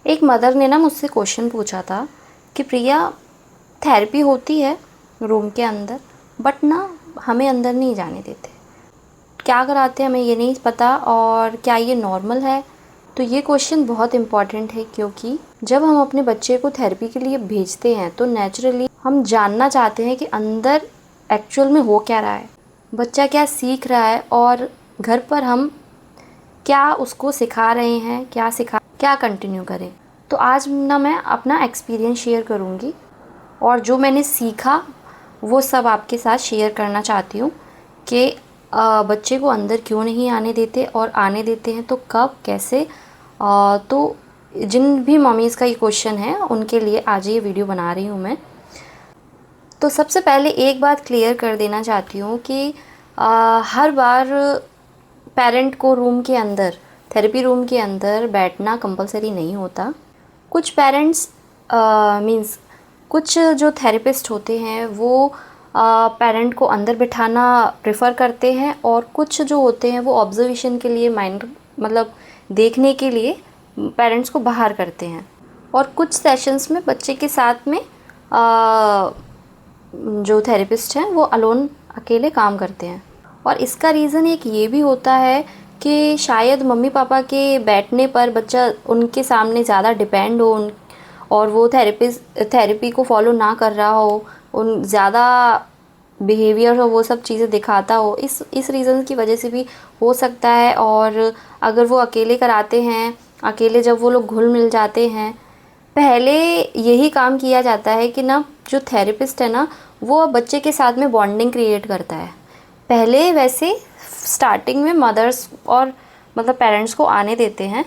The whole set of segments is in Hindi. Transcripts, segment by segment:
एक मदर ने ना मुझसे क्वेश्चन पूछा था कि प्रिया, थेरेपी होती है रूम के अंदर बट ना हमें अंदर नहीं जाने देते, क्या कराते हैं हमें ये नहीं पता और क्या ये नॉर्मल है। तो ये क्वेश्चन बहुत इम्पॉर्टेंट है क्योंकि जब हम अपने बच्चे को थेरेपी के लिए भेजते हैं तो नेचुरली हम जानना चाहते हैं कि अंदर एक्चुअल में हो क्या रहा है, बच्चा क्या सीख रहा है और घर पर हम क्या उसको सिखा रहे हैं, क्या कंटिन्यू करें। तो आज ना मैं अपना एक्सपीरियंस शेयर करूँगी और जो मैंने सीखा वो सब आपके साथ शेयर करना चाहती हूँ कि बच्चे को अंदर क्यों नहीं आने देते और आने देते हैं तो कब कैसे। तो जिन भी मम्मीज़ का ये क्वेश्चन है उनके लिए आज ये वीडियो बना रही हूँ मैं। तो सबसे पहले एक बात क्लियर कर देना चाहती हूँ कि हर बार पेरेंट को रूम के अंदर, थेरेपी रूम के अंदर बैठना कंपलसरी नहीं होता। कुछ पेरेंट्स मींस कुछ जो थेरेपिस्ट होते हैं वो पेरेंट को अंदर बिठाना प्रेफर करते हैं और कुछ जो होते हैं वो ऑब्जर्वेशन के लिए, माइंड मतलब देखने के लिए पेरेंट्स को बाहर करते हैं। और कुछ सेशंस में बच्चे के साथ में जो थेरेपिस्ट हैं वो अलोन अकेले काम करते हैं। और इसका रीज़न एक ये भी होता है कि शायद मम्मी पापा के बैठने पर बच्चा उनके सामने ज़्यादा डिपेंड हो और वो थेरेपी को फॉलो ना कर रहा हो, उन ज़्यादा बिहेवियर हो, वो सब चीज़ें दिखाता हो, इस रीज़न की वजह से भी हो सकता है। और अगर वो अकेले कराते हैं, अकेले जब वो लोग घुल मिल जाते हैं, पहले यही काम किया जाता है कि ना जो थेरेपिस्ट है ना वो बच्चे के साथ में बॉन्डिंग क्रिएट करता है। पहले वैसे स्टार्टिंग में मदर्स और मतलब पेरेंट्स को आने देते हैं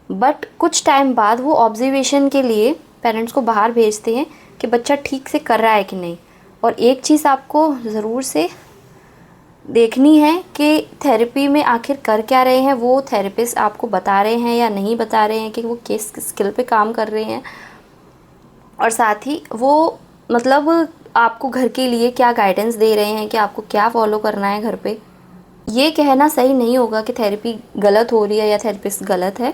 बट कुछ टाइम बाद वो ऑब्जर्वेशन के लिए पेरेंट्स को बाहर भेजते हैं कि बच्चा ठीक से कर रहा है कि नहीं। और एक चीज़ आपको ज़रूर से देखनी है कि थेरेपी में आखिर कर क्या रहे हैं वो थेरेपिस्ट, आपको बता रहे हैं या नहीं बता रहे हैं कि वो किस स्किल पे काम कर रहे हैं, और साथ ही वो मतलब आपको घर के लिए क्या गाइडेंस दे रहे हैं कि आपको क्या फॉलो करना है घर पे। ये कहना सही नहीं होगा कि थेरेपी गलत हो रही है या थेरेपिस्ट गलत है।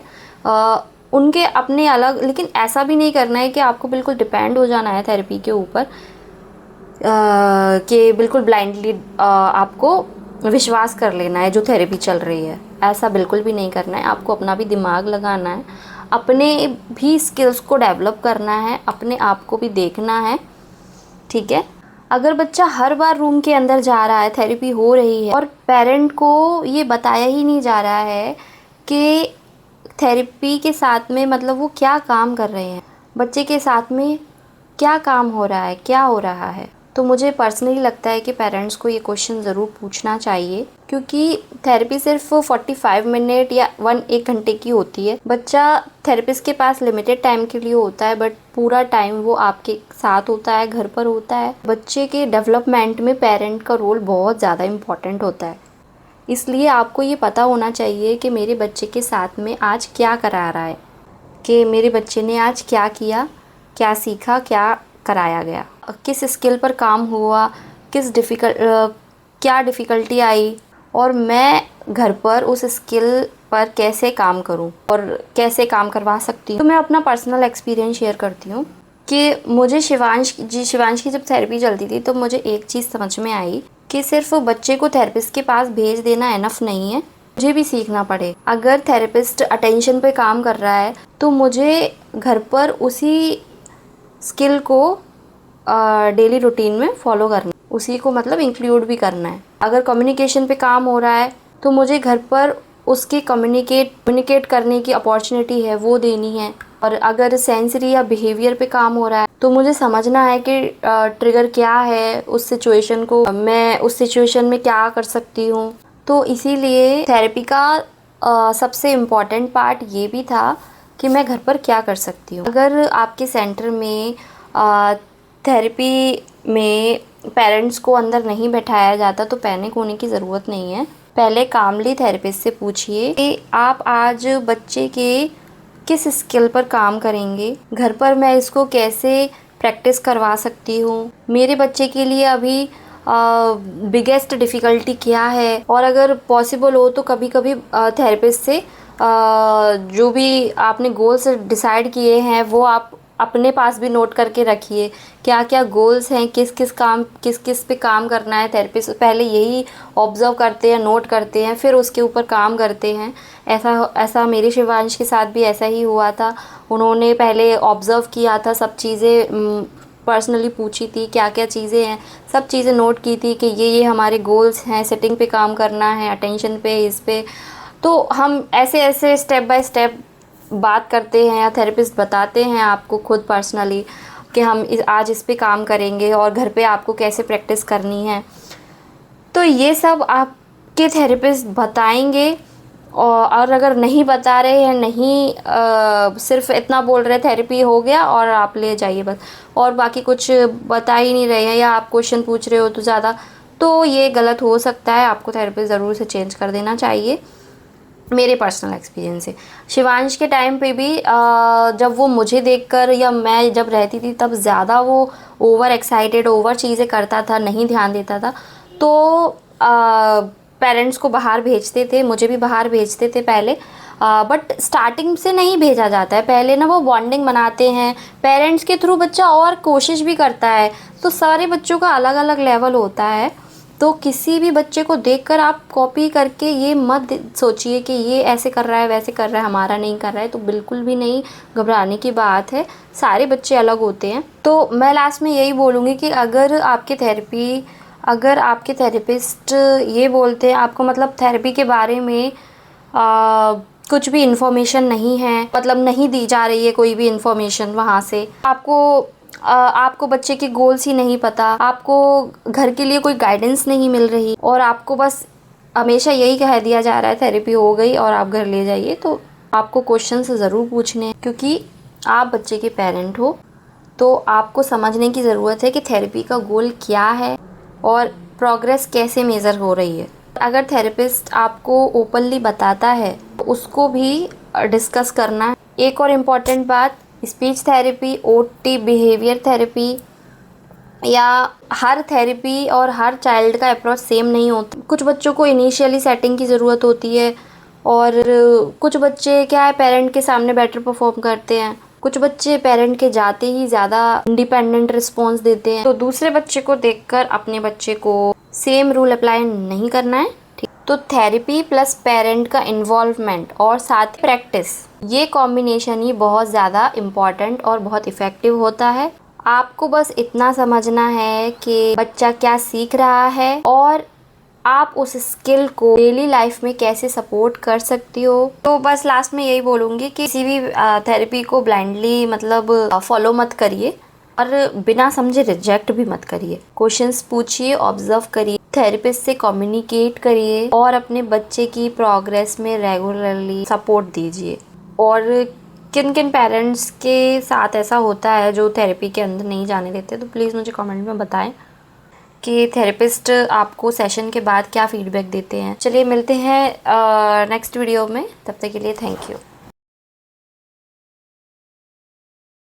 उनके अपने अलग, लेकिन ऐसा भी नहीं करना है कि आपको बिल्कुल डिपेंड हो जाना है थेरेपी के ऊपर, कि बिल्कुल ब्लाइंडली आपको विश्वास कर लेना है जो थेरेपी चल रही है। ऐसा बिल्कुल भी नहीं करना है। आपको अपना भी दिमाग लगाना है, अपने भी स्किल्स को डेवलप करना है, अपने आप को भी देखना है, ठीक है। अगर बच्चा हर बार रूम के अंदर जा रहा है, थेरेपी हो रही है और पेरेंट को ये बताया ही नहीं जा रहा है कि थेरेपी के साथ में मतलब वो क्या काम कर रहे हैं, बच्चे के साथ में क्या काम हो रहा है, क्या हो रहा है, तो मुझे पर्सनली लगता है कि पेरेंट्स को ये क्वेश्चन ज़रूर पूछना चाहिए क्योंकि थेरेपी सिर्फ 45 मिनट या 1 घंटे की होती है। बच्चा थेरेपिस्ट के पास लिमिटेड टाइम के लिए होता है बट पूरा टाइम वो आपके साथ होता है, घर पर होता है। बच्चे के डेवलपमेंट में पेरेंट का रोल बहुत ज़्यादा इम्पॉर्टेंट होता है। इसलिए आपको ये पता होना चाहिए कि मेरे बच्चे के साथ में आज क्या करा रहा है, कि मेरे बच्चे ने आज क्या किया, क्या सीखा, क्या कराया गया, किस स्किल पर काम हुआ, क्या डिफ़िकल्टी आई और मैं घर पर उस स्किल पर कैसे काम करूं और कैसे काम करवा सकती हूँ। तो मैं अपना पर्सनल एक्सपीरियंस शेयर करती हूँ कि मुझे शिवांश की जब थेरेपी चलती थी तो मुझे एक चीज़ समझ में आई कि सिर्फ बच्चे को थेरेपिस्ट के पास भेज देना इनफ नहीं है, मुझे भी सीखना पड़े। अगर थेरेपिस्ट अटेंशन पे काम कर रहा है तो मुझे घर पर उसी स्किल को डेली रूटीन में फॉलो करना, उसी को मतलब इंक्लूड भी करना है। अगर कम्युनिकेशन पे काम हो रहा है तो मुझे घर पर उसके कम्युनिकेट करने की अपॉर्चुनिटी है वो देनी है। और अगर सेंसरी या बिहेवियर पे काम हो रहा है तो मुझे समझना है कि ट्रिगर क्या है, उस सिचुएशन को मैं उस सिचुएशन में क्या कर सकती हूँ। तो इसीलिए थेरेपी का सबसे इम्पॉर्टेंट पार्ट ये भी था कि मैं घर पर क्या कर सकती हूँ। अगर आपके सेंटर में थेरेपी में पेरेंट्स को अंदर नहीं बैठाया जाता तो पैनिक होने की ज़रूरत नहीं है। पहले कामली थेरेपिस्ट से पूछिए कि आप आज बच्चे के किस स्किल पर काम करेंगे, घर पर मैं इसको कैसे प्रैक्टिस करवा सकती हूँ, मेरे बच्चे के लिए अभी बिगेस्ट डिफ़िकल्टी क्या है। और अगर पॉसिबल हो तो कभी कभी थेरेपिस्ट से जो भी आपने गोल्स डिसाइड किए हैं वो आप अपने पास भी नोट करके रखिए, क्या क्या गोल्स हैं, किस किस पे काम करना है। थेरेपिस्ट पहले यही ऑब्ज़र्व करते हैं, नोट करते हैं, फिर उसके ऊपर काम करते हैं। ऐसा ऐसा मेरे शिवांश के साथ भी ऐसा ही हुआ था। उन्होंने पहले ऑब्ज़र्व किया था, सब चीज़ें पर्सनली पूछी थी क्या क्या चीज़ें हैं, सब चीज़ें नोट की थी कि ये हमारे गोल्स हैं, सेटिंग पे काम करना है, अटेंशन पे, इस पे। तो हम ऐसे ऐसे स्टेप बाय स्टेप बात करते हैं या थेरेपिस्ट बताते हैं आपको खुद पर्सनली कि हम आज इस पे काम करेंगे और घर पे आपको कैसे प्रैक्टिस करनी है। तो ये सब आपके थेरेपिस्ट बताएंगे। और अगर नहीं बता रहे हैं, नहीं सिर्फ इतना बोल रहे थेरेपी हो गया और आप ले जाइए बस, और बाकी कुछ बता ही नहीं रहे हैं, या आप क्वेश्चन पूछ रहे हो तो ज़्यादा, तो ये गलत हो सकता है। आपको थेरेपिस्ट ज़रूर से चेंज कर देना चाहिए, मेरे पर्सनल एक्सपीरियंस से। शिवांश के टाइम पे भी जब वो मुझे देखकर या मैं जब रहती थी तब ज़्यादा वो ओवर एक्साइटेड, ओवर चीज़ें करता था, नहीं ध्यान देता था। तो पेरेंट्स को बाहर भेजते थे, मुझे भी बाहर भेजते थे पहले। बट स्टार्टिंग से नहीं भेजा जाता है, पहले ना वो बॉन्डिंग बनाते हैं पेरेंट्स के थ्रू, बच्चा और कोशिश भी करता है। तो सारे बच्चों का अलग अलग लेवल होता है। तो किसी भी बच्चे को देखकर आप कॉपी करके ये मत सोचिए कि ये ऐसे कर रहा है, वैसे कर रहा है, हमारा नहीं कर रहा है। तो बिल्कुल भी नहीं, घबराने की बात है, सारे बच्चे अलग होते हैं। तो मैं लास्ट में यही बोलूँगी कि अगर आपके थेरेपिस्ट ये बोलते हैं आपको, मतलब थेरेपी के बारे में कुछ भी इन्फॉर्मेशन नहीं है, मतलब नहीं दी जा रही है कोई भी इन्फॉर्मेशन वहाँ से, आपको बच्चे के गोल्स ही नहीं पता, आपको घर के लिए कोई गाइडेंस नहीं मिल रही, और आपको बस हमेशा यही कह दिया जा रहा है थेरेपी हो गई और आप घर ले जाइए, तो आपको क्वेश्चन ज़रूर पूछने हैं, क्योंकि आप बच्चे के पेरेंट हो। तो आपको समझने की ज़रूरत है कि थेरेपी का गोल क्या है और प्रोग्रेस कैसे मेज़र हो रही है। अगर थेरेपिस्ट आपको ओपनली बताता है तो उसको भी डिस्कस करना है। एक और इम्पॉर्टेंट बात, speech therapy, OT, behaviour therapy, या हर थेरेपी और हर चाइल्ड का अप्रोच सेम नहीं होता। कुछ बच्चों को इनिशियली सेटिंग की ज़रूरत होती है, और कुछ बच्चे क्या है पेरेंट के सामने बेटर परफॉर्म करते हैं, कुछ बच्चे पेरेंट के जाते ही ज़्यादा इंडिपेंडेंट रिस्पॉन्स देते हैं। तो दूसरे बच्चे को देखकर अपने बच्चे को सेम रूल अप्लाई नहीं करना है, ठीक। तो थेरेपी प्लस पेरेंट का इन्वॉल्वमेंट और साथ प्रैक्टिस, ये कॉम्बिनेशन ही बहुत ज़्यादा इम्पॉर्टेंट और बहुत इफ़ेक्टिव होता है। आपको बस इतना समझना है कि बच्चा क्या सीख रहा है और आप उस स्किल को डेली लाइफ में कैसे सपोर्ट कर सकती हो। तो बस लास्ट में यही बोलूँगी कि किसी भी थेरेपी को ब्लाइंडली मतलब फॉलो मत करिए, और बिना समझे रिजेक्ट भी मत करिए। क्वेश्चंस पूछिए, ऑब्जर्व करिए, थेरेपिस्ट से कम्युनिकेट करिए, और अपने बच्चे की प्रोग्रेस में रेगुलरली सपोर्ट दीजिए। और किन किन पेरेंट्स के साथ ऐसा होता है जो थेरेपी के अंदर नहीं जाने देते, तो प्लीज़ मुझे कमेंट में बताएं कि थेरेपिस्ट आपको सेशन के बाद क्या फीडबैक देते हैं। चलिए मिलते हैं नेक्स्ट वीडियो में, तब तक के लिए थैंक यू।